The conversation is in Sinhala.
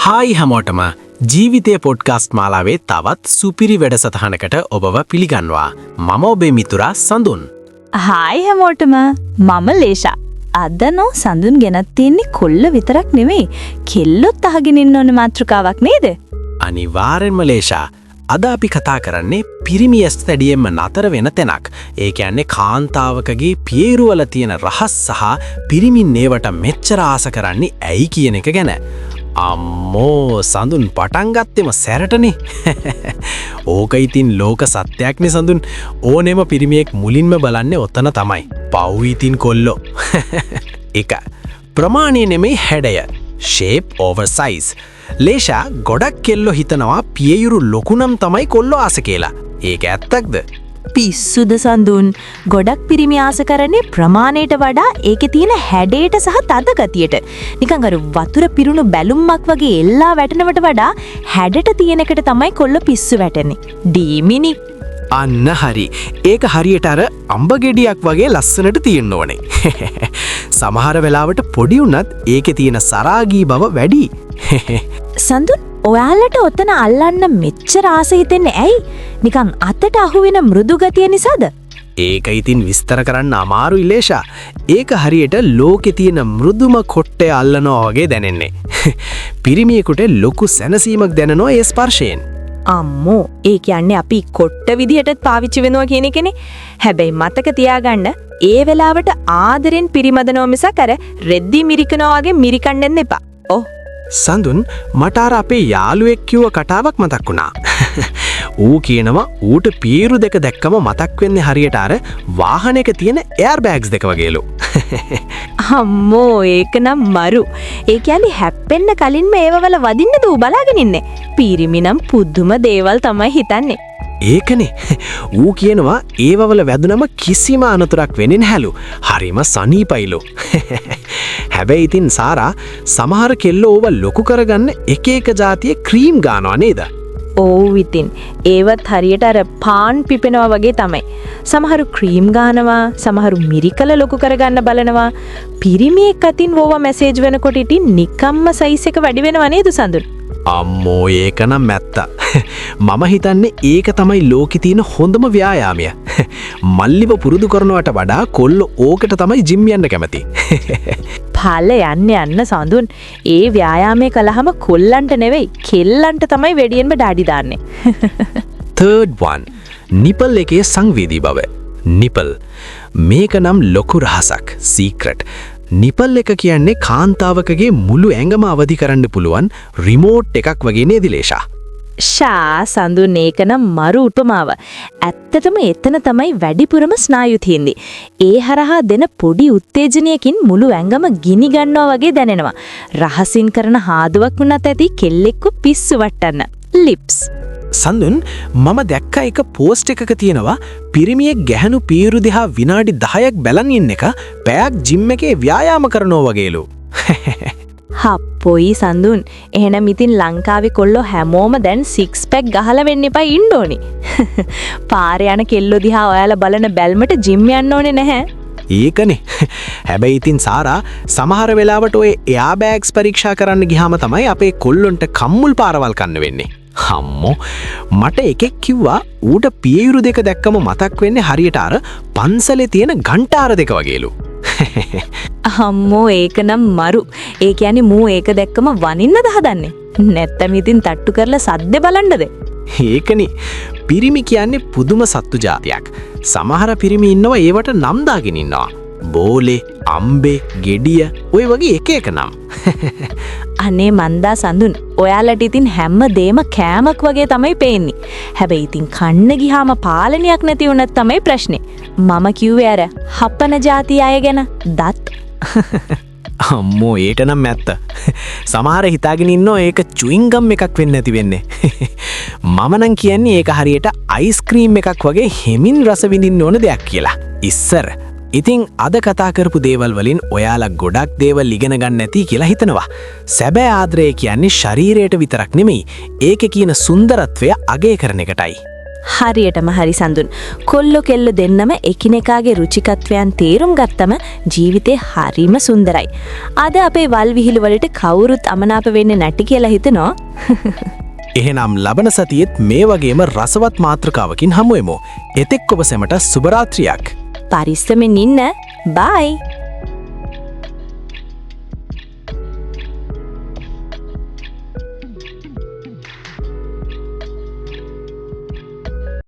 හායි හැමෝටම ජීවිතය පොඩ්කාස්ට් මාලාවේ තවත් සුපිරි වැඩසටහනකට ඔබව පිළිගන්නවා. මම ඔබේ මිතුරා සඳුන්. හායි හැමෝටම මම ලේෂා. අද නෝ සඳුන් ගෙනත් තියෙන්නේ කොල්ල විතරක් නෙමෙයි කෙල්ලොත් අහගෙන ඉන්න ඕන මාතෘකාවක් නේද? අනිවාර්යෙන්ම ලේෂා. අද අපි කතා කරන්නේ පිරිමි ඇස් තැඩියෙම නතර වෙන තැනක්. ඒ කියන්නේ කාන්තාවකගේ පියරුවල තියෙන රහස් සහ පිරිමින් ඒවට මෙච්චර ආස කරන්නේ ඇයි කියන එක ගැන. අම්මෝ සඳුන් පටන් ගත්තෙම සැරටනේ. ඕක ඉතින් ලෝක සත්‍යයක්නේ සඳුන්. ඕනෙම පිරිමියෙක් මුලින්ම බලන්නේ ඔතන තමයි. පව් ඉතින් කොල්ලෝ. එක ප්‍රමාණය නෙමෙයි හැඩය. shape over size. ලේෂා ගොඩක් කෙල්ලෝ හිතනවා පියයුරු ලොකුනම් තමයි කොල්ලෝ ආස කියලා. ඒක ඇත්තක්ද? පිස්සුද සඳුන්. ගොඩක් පිරිමි ආස කරන්නේ ප්‍රමාණයට වඩා ඒකේ තියෙන හැඩයට සහ තද ගතියට. නිකන් අර වතුර පිරුණු බැලුම්මක් වගේ එල්ලා වැටෙනවට වඩා හැඩට තියෙන එකට තමයි කොල්ල පිස්සු වැටෙන්නේ. ඩීමිනි. අන්න හරි. ඒක හරියට අර අඹ ගෙඩියක් වගේ ලස්සනට තියෙන්න ඕනේ. සමහර වෙලාවට පොඩි වුණත් ඒකේ තියෙන සරාගී බව වැඩි. සඳුන් ඔයාලට ඔතන අල්ලන්න මෙච්චර ආස හිතෙන්නේ ඇයි? නිකන් අතට අහුවෙන මෘදු ගතිය නිසාද? ඒක ඉතින් විස්තර කරන්න අමාරුයි ලේෂා. ඒක හරියට ලෝකේ තියෙන මෘදුම කොට්ටය අල්ලනවා වගේ දැනෙන්නේ. පිරිමියෙකුට ලොකු සැනසීමක් දැනෙනවා ඒ ස්පර්ශයෙන්. අම්මෝ ඒ කියන්නේ අපි කොට්ට විදිහටත් පාවිච්චි වෙනවා කියන එකනේ. හැබැයි මතක තියාගන්න ඒ වෙලාවට ආදරෙන් පිරිමදනවා මිසක් අර රෙද්දි මිරිකනවා වගේ මිරිකන්න එපා. ඔව් සඳුන් මට අර අපේ යාළුවෙක් කිව්ව කතාවක් මතක් වුණා. ඌ කියනවා ඌට පීරු දෙක දැක්කම මතක් වෙන්නේ හරියට අර වාහනයක තියෙන එයාර් බෑග්ස් දෙක වගේලු. අම්මෝ ඒක නම් මරු. ඒ කියන්නේ හැප්පෙන්න කලින්ම ඒවවල වදින්නද ඌ බලාගෙන ඉන්නේ. පීරිමි නම් පුදුම දේවල් තමයි හිතන්නේ. ඒකනේ. ඌ කියනවා ඒවවල වැදුනම කිසිම අනතුරක් වෙන්නේ නැහැලු. හරිම සනීපයිලු. හැබැයි ඉතින් සාරා සමහර කෙල්ලෝ ඕව ලොකු කරගන්න එක එක જાතියේ ක්‍රීම් ගන්නවා නේද? ඔව් ඉතින් ඒවත් හරියට අර පාන් පිපෙනවා වගේ තමයි. සමහරු ක්‍රීම් ගන්නවා, සමහරු මිරිකල ලොකු කරගන්න බලනවා. පිරිමියෙක් අතින් ඕව මැසේජ් වෙනකොට ඉතින් නිකම්ම සයිස් එක වැඩි වෙනව නේද සඳුන්? අම්මෝ ඒක නම් ඇත්ත. මම හිතන්නේ ඒක තමයි ලෝකේ තියෙන හොඳම ව්‍යායාමය. මල්ලිව පුරුදු කරනවට වඩා කොල්ලෝ ඕකට තමයි ජිම් යන්න කැමති. පල යන්න සඳුන්. ඒ ව්‍යායාමයේ කළාම කොල්ලන්ට නෙවෙයි කෙල්ලන්ට තමයි වෙඩියෙන්ම ඩාඩි දාන්නේ. third one nipple එකේ සංවේදී බව. nipple මේක නම් ලොකු රහසක්. secret. නිපල් එක කියන්නේ කාන්තාවකගේ මුළු ඇඟම අවදි කරන්න පුළුවන් රිමෝට් එකක් වගේ නේද ලේෂා? සඳුන් ඒක නම් මරු උපමාව. ඇත්තටම එතන තමයි වැඩිපුරම ස්නායු තියෙන්නේ. ඒ හරහා දෙන පොඩි උත්තේජනයකින් මුළු ඇඟම ගිනි ගන්නවා වගේ දැනෙනවා. රහසින් කරන හාදුවක් වුණත් ඇති කෙල්ලෙක්ව පිස්සු වට්ටන්න. ලිප්ස්. සඳුන් මම දැක්ක එක පෝස්ට් එකක තියෙනවා පිරිමියෙක් ගැහණු පීරු දිහා විනාඩි 10ක් බලන් ඉන්න එක පැයක් ජිම් එකේ ව්‍යායාම කරනවා වගේලු. හප්පොයි සඳුන්. එහෙනම් ඉතින් ලංකාවේ කොල්ලෝ හැමෝම දැන් 6 පැක් ගහලා වෙන්න එපා ඉන්න ඕනි. පාරේ යන කෙල්ලෝ දිහා ඔයාලා බලන බැල්මට ජිම් යන්න ඕනේ නැහැ. ඒකනේ. හැබැයි ඉතින් සාරා සමහර වෙලාවට ඔය එයා බෑග්ස් පරීක්ෂා කරන්න ගියාම තමයි අපේ කොල්ලොන්ට කම්මුල් පාරවල් කන්න වෙන්නේ. අම්මෝ මට එකෙක් කිව්වා ඌට පියයුරු දෙක දැක්කම මතක් වෙන්නේ හරියට අර පන්සලේ තියෙන ඝණ්ටාර දෙක වගේලු. අම්මෝ ඒක නම් මරු. ඒ කියන්නේ මූ ඒක දැක්කම වනින්නද හදන්නේ? නැත්තම් ඉතින් තට්ටු කරලා සද්දේ බලන්නද? ඒකනේ. පිරිමි කියන්නේ පුදුම සත්තු జాතියක්. සමහර පිරිමි ඉන්නවා ඒවට නම් දාගෙන ඉන්නවා. බෝලේ, අම්බේ, ගෙඩිය ඔය වගේ එක එක නම්. අනේ මන්දා සඳුන් ඔයාලට ඉතින් හැම දෙම කෑමක් වගේ තමයි පේන්නේ. හැබැයි ඉතින් කන්න ගියාම පාලනයක් නැති වුණත් තමයි ප්‍රශ්නේ. මම කිව්වේ අර හපන જાති අය ගැන දත්. අම්මෝ ඒට නම් ඇත්ත. සමහර හිතාගෙන ඉන්නෝ ඒක චුයින්ගම් එකක් වෙන්න ඇති වෙන්නේ. මම නම් කියන්නේ ඒක හරියට අයිස්ක්‍රීම් එකක් වගේ හෙමින් රස විඳින්න ඕන දෙයක් කියලා. ඉස්සර ඉතින් අද කතා කරපු දේවල් වලින් ඔයාලා ගොඩක් දේවල් ඉගෙන ගන්න ඇති කියලා හිතනවා. සැබෑ ආදරය කියන්නේ ශරීරයට විතරක් නෙමෙයි ඒකේ කියන සුන්දරත්වය අගය කරන එකටයි. හරියටම හරි සඳුන්. කොල්ලෝ කෙල්ල දෙන්නම එකිනෙකාගේ රුචිකත්වයන් තේරුම් ගත්තම ජීවිතේ හරිම සුන්දරයි. අද අපේ වල් විහිළු වලට කවුරුත් අමනාප වෙන්නේ නැටි කියලා හිතනවා. එහෙනම් ලබන සතියේත් මේ වගේම රසවත් මාතෘකාවකින් හමු වෙමු. එතෙක් ඔබ සැමට සුබ රාත්‍රියක්. පරිස්සමෙන් ඉන්න. බයි.